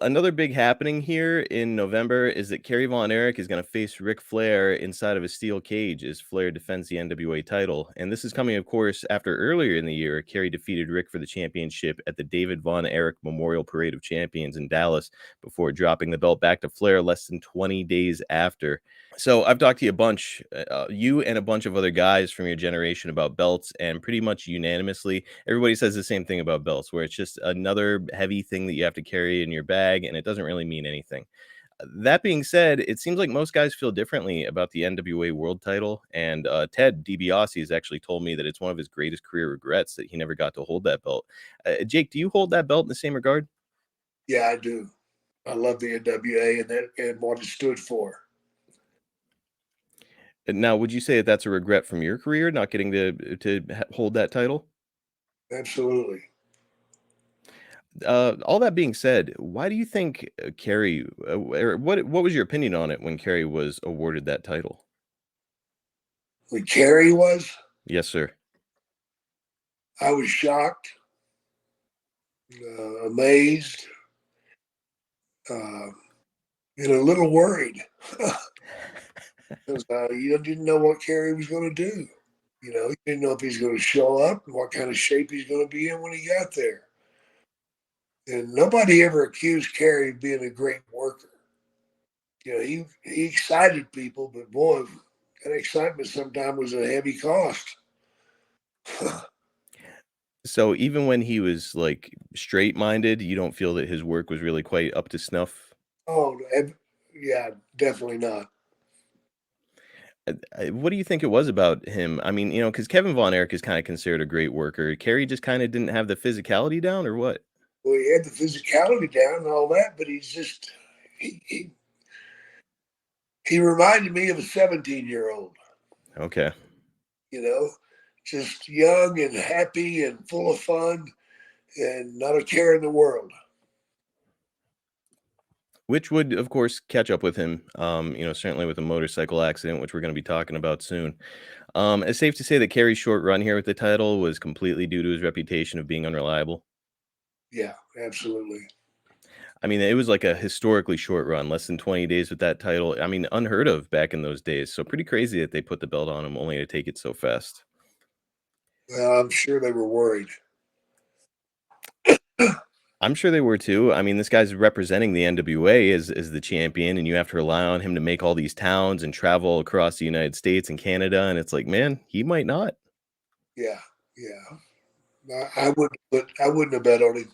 Another big happening here in November is that Kerry Von Erich is going to face Ric Flair inside of a steel cage as Flair defends the NWA title. And this is coming, of course, after earlier in the year, Kerry defeated Ric for the championship at the David Von Erich Memorial Parade of Champions in Dallas before dropping the belt back to Flair less than 20 days after. So I've talked to you a bunch, you and a bunch of other guys from your generation about belts, and pretty much unanimously, everybody says the same thing about belts, where it's just another heavy thing that you have to carry in your bag, and it doesn't really mean anything. That being said, it seems like most guys feel differently about the NWA World Title, and Ted DiBiase has actually told me that it's one of his greatest career regrets that he never got to hold that belt. Jake, do you hold that belt in the same regard? Yeah, I do. I love the NWA and what it stood for. Now, would you say that that's a regret from your career, not getting to hold that title? Absolutely. All that being said, why do you think Kerry, or what was your opinion on it when Kerry was awarded that title? When Kerry was, Yes, sir. I was shocked, amazed, uh, and a little worried because you didn't know what Kerry was going to do. You didn't know if he's going to show up and what kind of shape he's going to be in when he got there. And nobody ever accused Kerry of being a great worker. He excited people, but boy, that excitement sometimes was a heavy cost. So even when he was like straight-minded, you don't feel that his work was really quite up to snuff? Oh, yeah, definitely not. What do you think it was about him? I mean, because Kevin Von Erich is kind of considered a great worker. Kerry just kind of didn't have the physicality down, or what? Well, he had the physicality down and all that, but he's just he he, he reminded me of a 17-year-old. Okay. You know, just young and happy and full of fun and not a care in the world. Which would, of course, catch up with him, certainly with a motorcycle accident, which we're going to be talking about soon. It's safe to say that Kerry's short run here with the title was completely due to his reputation of being unreliable. Yeah, absolutely. I mean, it was like a historically short run, less than 20 days with that title. I mean, unheard of back in those days. So pretty crazy that they put the belt on him only to take it so fast. Well, I'm sure they were worried. I'm sure they were too. I mean, this guy's representing the NWA as the champion, and you have to rely on him to make all these towns and travel across the United States and Canada. And it's like, man, he might not. Yeah, yeah. I wouldn't have bet on him.